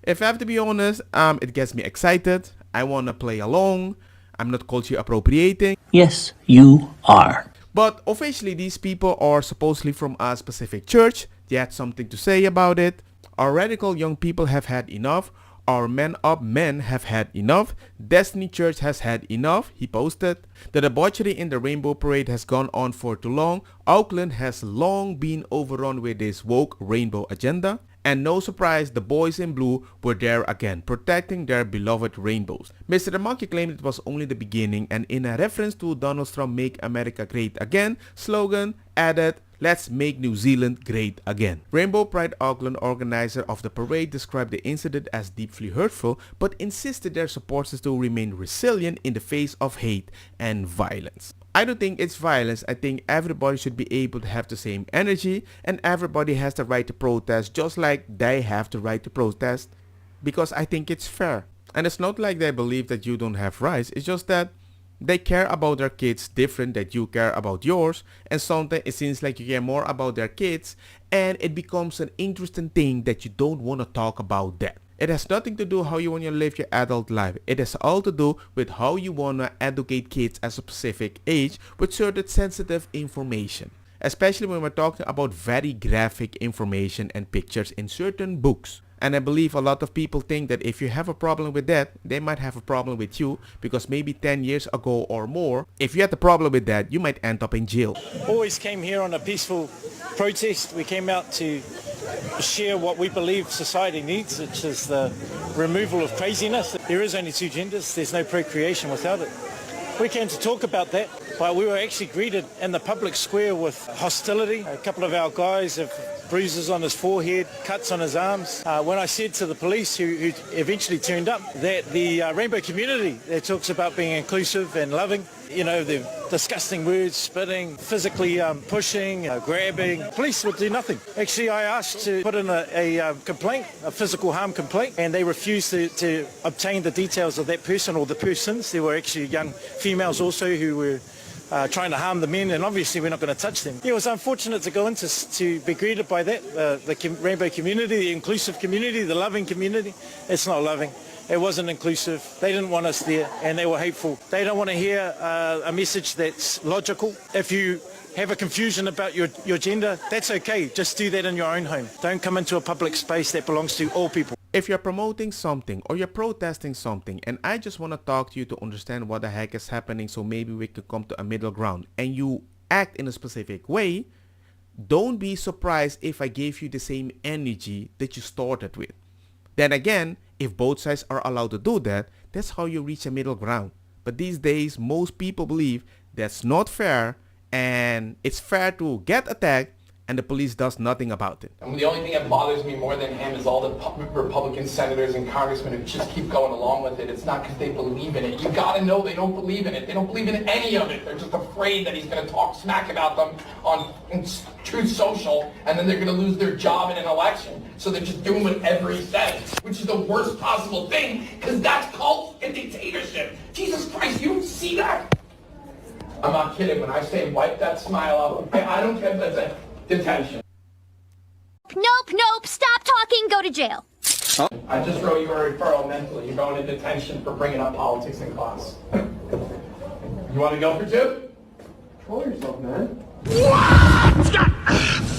If I have to be honest, it gets me excited. I want to play along. I'm not culture appropriating. Yes, you are. But officially, these people are supposedly from a specific church. They had something to say about it. Our radical young people have had enough. Our men up men have had enough. Destiny Church has had enough, he posted. The debauchery in the Rainbow Parade has gone on for too long. Auckland has long been overrun with this woke rainbow agenda. And no surprise, the boys in blue were there again, protecting their beloved rainbows. Mr. The Monkey claimed it was only the beginning, and in a reference to Donald Trump's Make America Great Again slogan, added, "Let's make New Zealand great again." Rainbow Pride Auckland, organizer of the parade, described the incident as deeply hurtful, but insisted their supporters to remain resilient in the face of hate and violence. I don't think it's violence. I think everybody should be able to have the same energy, and everybody has the right to protest just like they have the right to protest, because I think it's fair. And it's not like they believe that you don't have rights. It's just that they care about their kids different than you care about yours, and sometimes it seems like you care more about their kids, and it becomes an interesting thing that you don't want to talk about that. It has nothing to do how you want to live your adult life. It has all to do with how you want to educate kids at a specific age with certain sensitive information. Especially when we're talking about very graphic information and pictures in certain books. And I believe a lot of people think that if you have a problem with that, they might have a problem with you, because maybe 10 years ago or more, if you had a problem with that, you might end up in jail. Always came here on a peaceful protest. We came out to share what we believe society needs, which is the removal of craziness. There is only two genders. There's no procreation without it. We came to talk about that, but we were actually greeted in the public square with hostility. A couple of our guys have bruises on his forehead, cuts on his arms. When I said to the police, who eventually turned up, that the rainbow community that talks about being inclusive and loving, you know, the disgusting words, spitting, physically pushing, grabbing, police would do nothing. Actually, I asked to put in a complaint, a physical harm complaint, and they refused to obtain the details of that person or the persons. There were actually young females also who were trying to harm the men, and obviously we're not going to touch them. It was unfortunate to go into to be greeted by that, the rainbow community, the inclusive community, the loving community. It's not loving. It wasn't inclusive. They didn't want us there, and they were hateful. They don't want to hear a message that's logical. If you have a confusion about your gender, that's okay. Just do that in your own home. Don't come into a public space that belongs to all people. If you're promoting something or you're protesting something, and I just want to talk to you to understand what the heck is happening, so maybe we could come to a middle ground, and you act in a specific way, don't be surprised if I gave you the same energy that you started with. Then again, if both sides are allowed to do that, that's how you reach a middle ground. But these days, most people believe that's not fair, and it's fair to get attacked and the police does nothing about it. And the only thing that bothers me more than him is all the Republican senators and congressmen who just keep going along with it. It's not because they believe in it. You gotta know they don't believe in it. They don't believe in any of it. They're just afraid that he's gonna talk smack about them on Truth Social, and then they're gonna lose their job in an election. So they're just doing whatever he says, which is the worst possible thing, because that's cult and dictatorship. Jesus Christ, you see that? I'm not kidding. When I say wipe that smile off, I don't care if that's a detention. Nope, stop talking, go to jail. I just wrote you a referral mentally. You're going to detention for bringing up politics in class. You want to go for 2? Control yourself, man.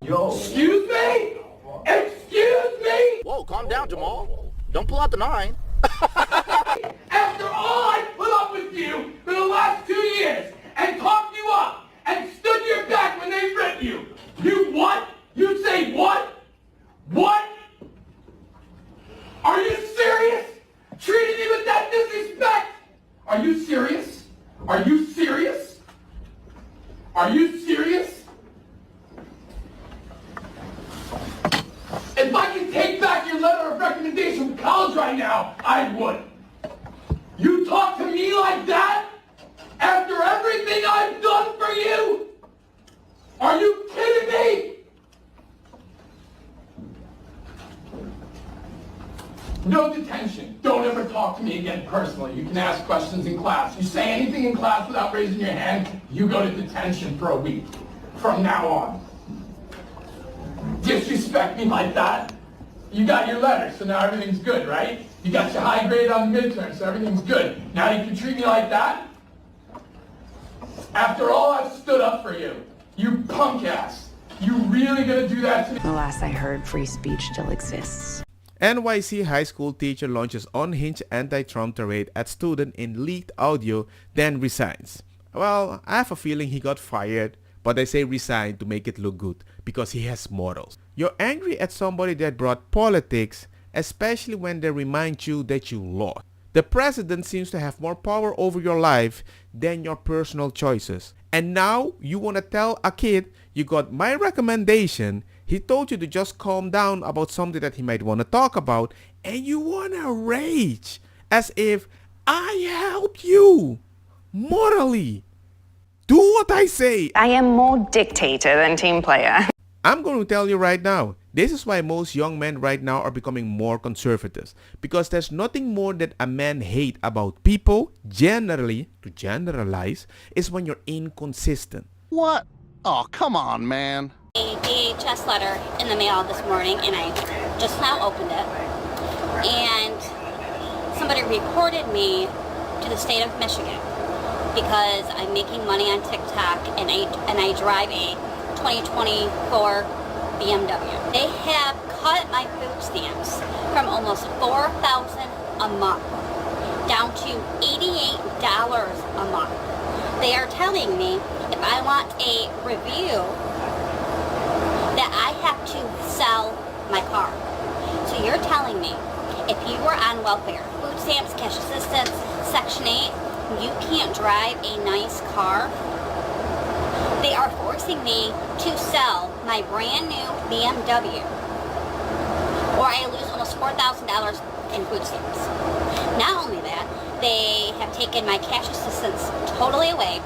Yo. Excuse me? Excuse me? Whoa, calm down, Jamal. Don't pull out the 9. After all I put up with you for the last 2 years and talked you up and stood your back when they ripped you, you what? You say what? What? Are you serious? Treating me with that disrespect? Are you serious? Are you serious? Are you serious? If I could take back your letter of recommendation from college right now, I would. You talk to me like that? After everything I've done for you? Are you kidding me? No detention. Don't ever talk to me again personally. You can ask questions in class. You say anything in class without raising your hand, you go to detention for a week. From now on. Disrespect me like that? You got your letter, so now everything's good, right? You got your high grade on the midterm, so everything's good. Now you can treat me like that? After all I've stood up for you, you punk ass. You really gonna do that to me? The last I heard, free speech still exists. NYC high school teacher launches unhinged anti-Trump tirade at student in leaked audio, then resigns. Well, I have a feeling he got fired, but I say resign to make it look good because he has morals. You're angry at somebody that brought politics, especially when they remind you that you lost. The president seems to have more power over your life than your personal choices. And now you want to tell a kid you got my recommendation. He told you to just calm down about something that he might want to talk about, and you want to rage as if I helped you morally. Do what I say. I am more dictator than team player. I'm going to tell you right now, this is why most young men right now are becoming more conservative. Because there's nothing more that a man hate about people, generally, to generalize, is when you're inconsistent. What? Oh, come on, man. A DHS letter in the mail this morning, and I just now opened it. And somebody reported me to the state of Michigan because I'm making money on TikTok and I drive a 2024 BMW. They have cut my food stamps from almost $4,000 a month down to $88 a month. They are telling me if I want a review that I have to sell my car. So you're telling me if you were on welfare, food stamps, cash assistance, Section 8, you can't drive a nice car? They are forcing me to sell my brand new BMW or I lose almost $4,000 in food stamps. Not only that, they have taken my cash assistance totally away.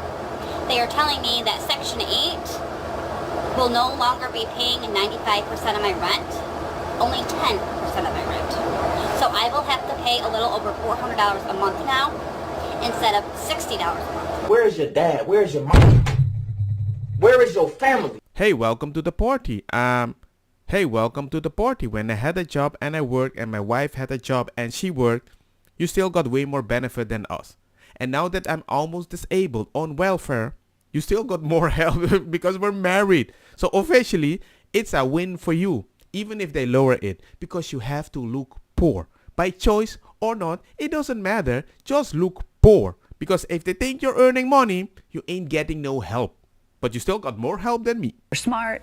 They are telling me that Section 8 will no longer be paying 95% of my rent, only 10% of my rent. So I will have to pay a little over $400 a month now instead of $60 a month. Where's your dad? Where's your mom? Where is your family? Hey, welcome to the party. Hey, welcome to the party. When I had a job and I worked and my wife had a job and she worked, you still got way more benefit than us. And now that I'm almost disabled on welfare, you still got more help because we're married. So officially, it's a win for you, even if they lower it, because you have to look poor. By choice or not, it doesn't matter. Just look poor. Because if they think you're earning money, you ain't getting no help. But you still got more help than me. You're smart,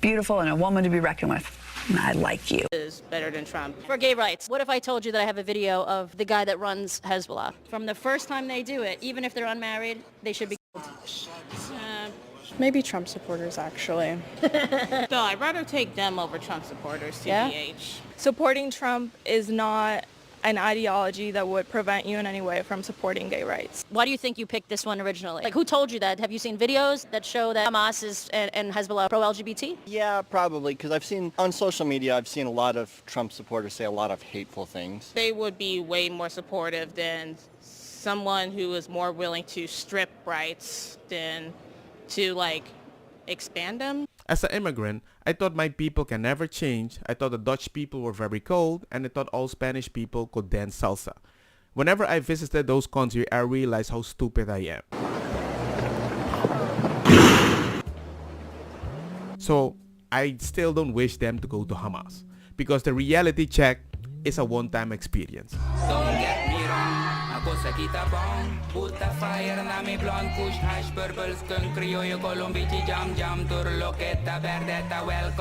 beautiful, and a woman to be reckoned with. I like you. Is better than Trump. For gay rights, what if I told you that I have a video of the guy that runs Hezbollah? From the first time they do it, even if they're unmarried, they should be killed. Maybe Trump supporters, actually. No, I'd rather take them over Trump supporters, TBH. Yeah? Supporting Trump is not an ideology that would prevent you in any way from supporting gay rights. Why do you think you picked this one originally? Like, who told you that? Have you seen videos that show that Hamas is and Hezbollah pro-LGBT? Yeah, probably, because I've seen on social media, I've seen a lot of Trump supporters say a lot of hateful things. They would be way more supportive than someone who is more willing to strip rights than to, like, expand them. As an immigrant, I thought my people can never change. I thought the Dutch people were very cold, and I thought all Spanish people could dance salsa. Whenever I visited those countries, I realized how stupid I am. So I still don't wish them to go to Hamas, because the reality check is a one-time experience. Don't get me wrong, ako sa kitabang put the fire na mi blonde kush hash purple skunk criollo colombici jam jam turlo kita verdeta welcome.